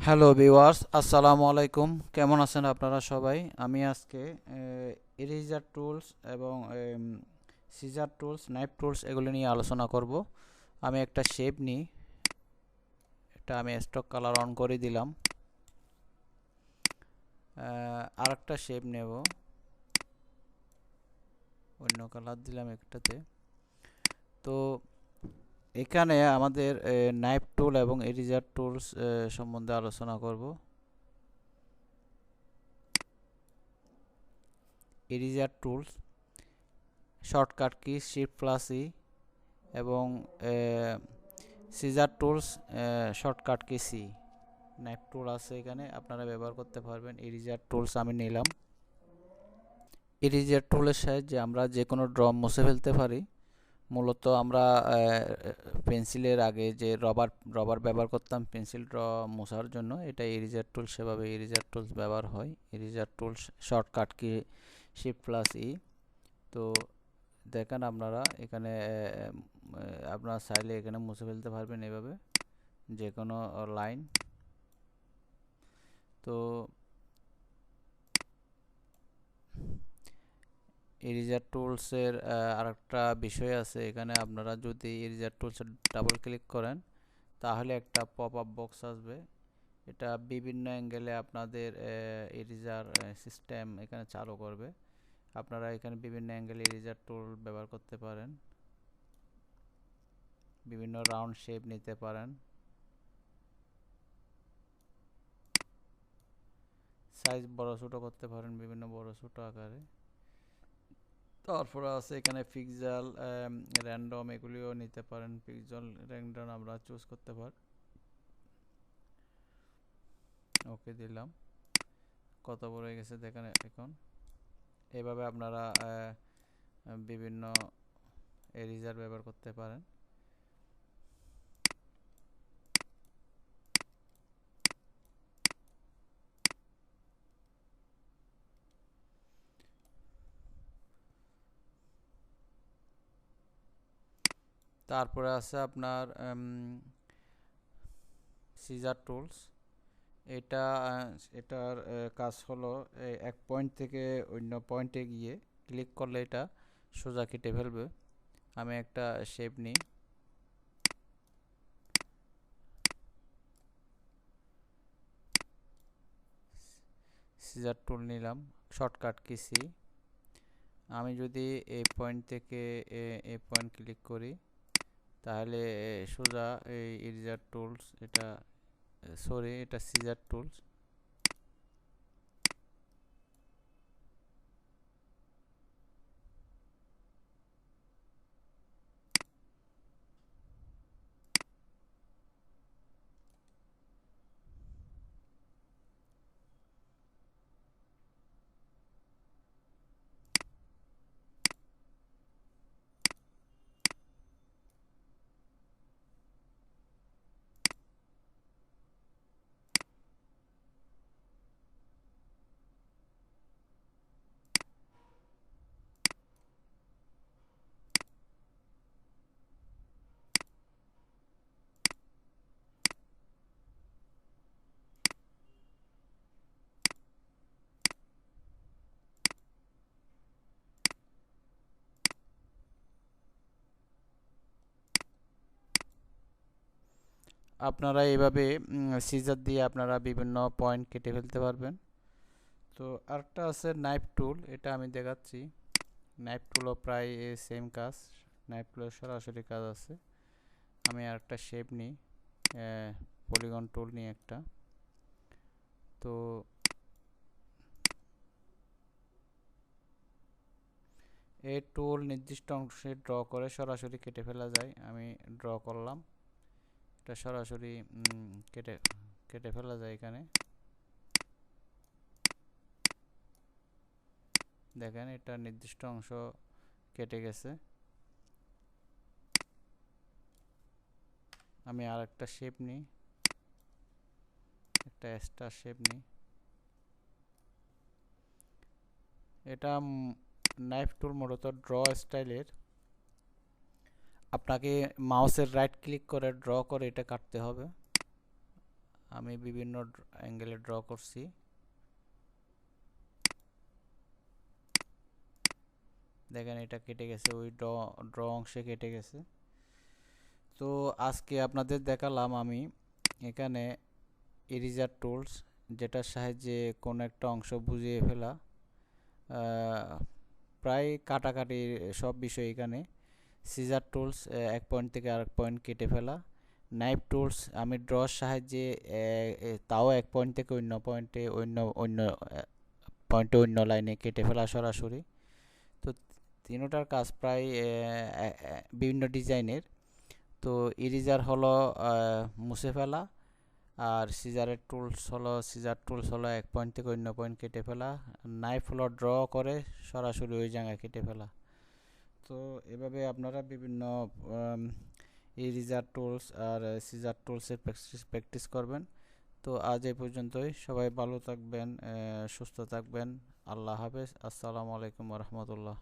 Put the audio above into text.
Hello viewers, আসসালামু আলাইকুম। কেমন আছেন আপনারা সবাই? আমি আজকে ইরেজার টুলস এবং সিজার টুলস, নাইফ টুলস এগুলো নিয়ে আলোচনা করব। আমি একটা শেপ নিই, এটা আমি স্টক কালার অন করে দিলাম। আর একটা শেপ নেব, অন্য কালার দিলাম একটাতে। তো এখানে আমাদের নাইফ টুল এবং ইরেজার টুলস সম্বন্ধে আলোচনা করব। Eraser tools shortcut key Shift+E এবং caesar tools shortcut key C. Knife টুল আছে এখানে, আপনারা ব্যবহার করতে পারবেন। ইরেজার টুলস আমি নিলাম। ইরেজার টুলের সাহায্যে আমরা যে কোনো ড্র মুছে ফেলতে পারি। মূলত আমরা পেন্সিলের আগে যে রবার ব্যবহার করতাম পেন্সিল ড্র মোছার জন্য, এটা ইরেজার টুল, সেভাবে ইরেজার টুলস ব্যবহার হয়। Eraser tools shortcut key Shift+E। তো দেখেন আপনারা এখানে আপনারা চাইলে এখানে মুছে ফেলতে পারবেন এভাবে যে কোনো লাইন। তো ইরেজার টুলসের আরেকটা বিষয় আছে এখানে, আপনারা যদি ইরেজার টুলসে ডাবল ক্লিক করেন তাহলে একটা পপ আপ বক্স আসবে। এটা বিভিন্ন অ্যাঙ্গেলে আপনাদের ইরেজার সিস্টেম এখানে চালু করবে। আপনারা এখানে বিভিন্ন অ্যাঙ্গেলে ইরেজার টুল ব্যবহার করতে পারেন, বিভিন্ন রাউন্ড শেপ নিতে পারেন, সাইজ বড় ছোট করতে পারেন বিভিন্ন বড় ছোট আকারে। তারপরে আছে এখানে পিক্সেল, র্যান্ডম, এগুলিও নিতে পারেন। পিক্সেল র্যান্ডম আমরা চুজ করতে পারি। ওকে দিলাম। কত বড় হয়ে গেছে দেখেন এখন। এভাবে আপনারা বিভিন্ন এরেজার ব্যবহার করতে পারেন। তারপরে আছে আপনার সিজার টুলস। এটা এটার কাজ হলো এক পয়েন্ট থেকে অন্য পয়েন্টে গিয়ে ক্লিক করলে এটা সোজা কেটে ফেলবে। আমি একটা শেপ নিই, সিজার টুল নিলাম, শর্টকাট কি সি। আমি যদি এই পয়েন্ট থেকে এই পয়েন্ট ক্লিক করি তাহলে সোজা এই ইরেজার টুলস, এটা সরি এটা সিজার টুলস। আপনারা এইভাবে সিজার দিয়ে আপনারা বিভিন্ন পয়েন্ট কেটে ফেলতে পারবেন। তো আরেকটা আছে নাইফ টুল, এটা আমি দেখাচ্ছি। নাইফ টুলও প্রায় সেম কাজ, নাইফ টুলের সরাসরি কাজ আছে। আমি আরেকটা শেপ নিই, পলিগন টুল নিই একটা। তো এই টুল নির্দিষ্ট অংশে ড্র করে সরাসরি কেটে ফেলা যায়। আমি ড্র করলাম, এটা সরাসরি কেটে কেটে ফেলা যায় এখানে। দেখেন এটা নির্দিষ্ট অংশ কেটে গেছে। আমি আর একটা শেপ নিই, একটা স্টার শেপ নিই। এটা নাইফ টুল মূলত ড্র স্টাইলের। আপনাকে মাউসের রাইট ক্লিক করে ড্র করে এটা কাটতে হবে। আমি বিভিন্ন অ্যাঙ্গেলে ড্র করছি। দেখেন এটা কেটে গেছে, ওই ড্র অংশে কেটে গেছে। তো আজকে আপনাদের দেখালাম আমি এখানে ইরেজার টুলস, যেটার সাহায্যে কোনো একটা অংশ বুঝিয়ে ফেলা, প্রায় কাটাকাটির সব বিষয় এখানে। সিজার টুলস, এক পয়েন্ট থেকে আরেক পয়েন্ট কেটে ফেলা। নাইফ টুলস আমি ড্রর সাহায্যে তাও এক পয়েন্ট থেকে অন্য পয়েন্টে, অন্য পয়েন্টে অন্য লাইনে কেটে ফেলা সরাসরি। তো তিনোটার কাজ প্রায় বিভিন্ন ডিজাইনের। তো ইরেজার হলো মুছে ফেলা, আর সিজার টুলস হলো এক পয়েন্ট থেকে অন্য পয়েন্ট কেটে ফেলা। নাইফ হলো ড্র করে সরাসরি ওই জায়গায় কেটে ফেলা। তো এভাবে আপনারা বিভিন্ন ইরেজার টুলস আর সিজার টুলসের প্র্যাকটিস করবেন। তো আজ এই পর্যন্তই। সবাই ভালো থাকবেন, সুস্থ থাকবেন। আল্লাহ হাফেজ। আসসালামু আলাইকুম রহমতুল্লাহ।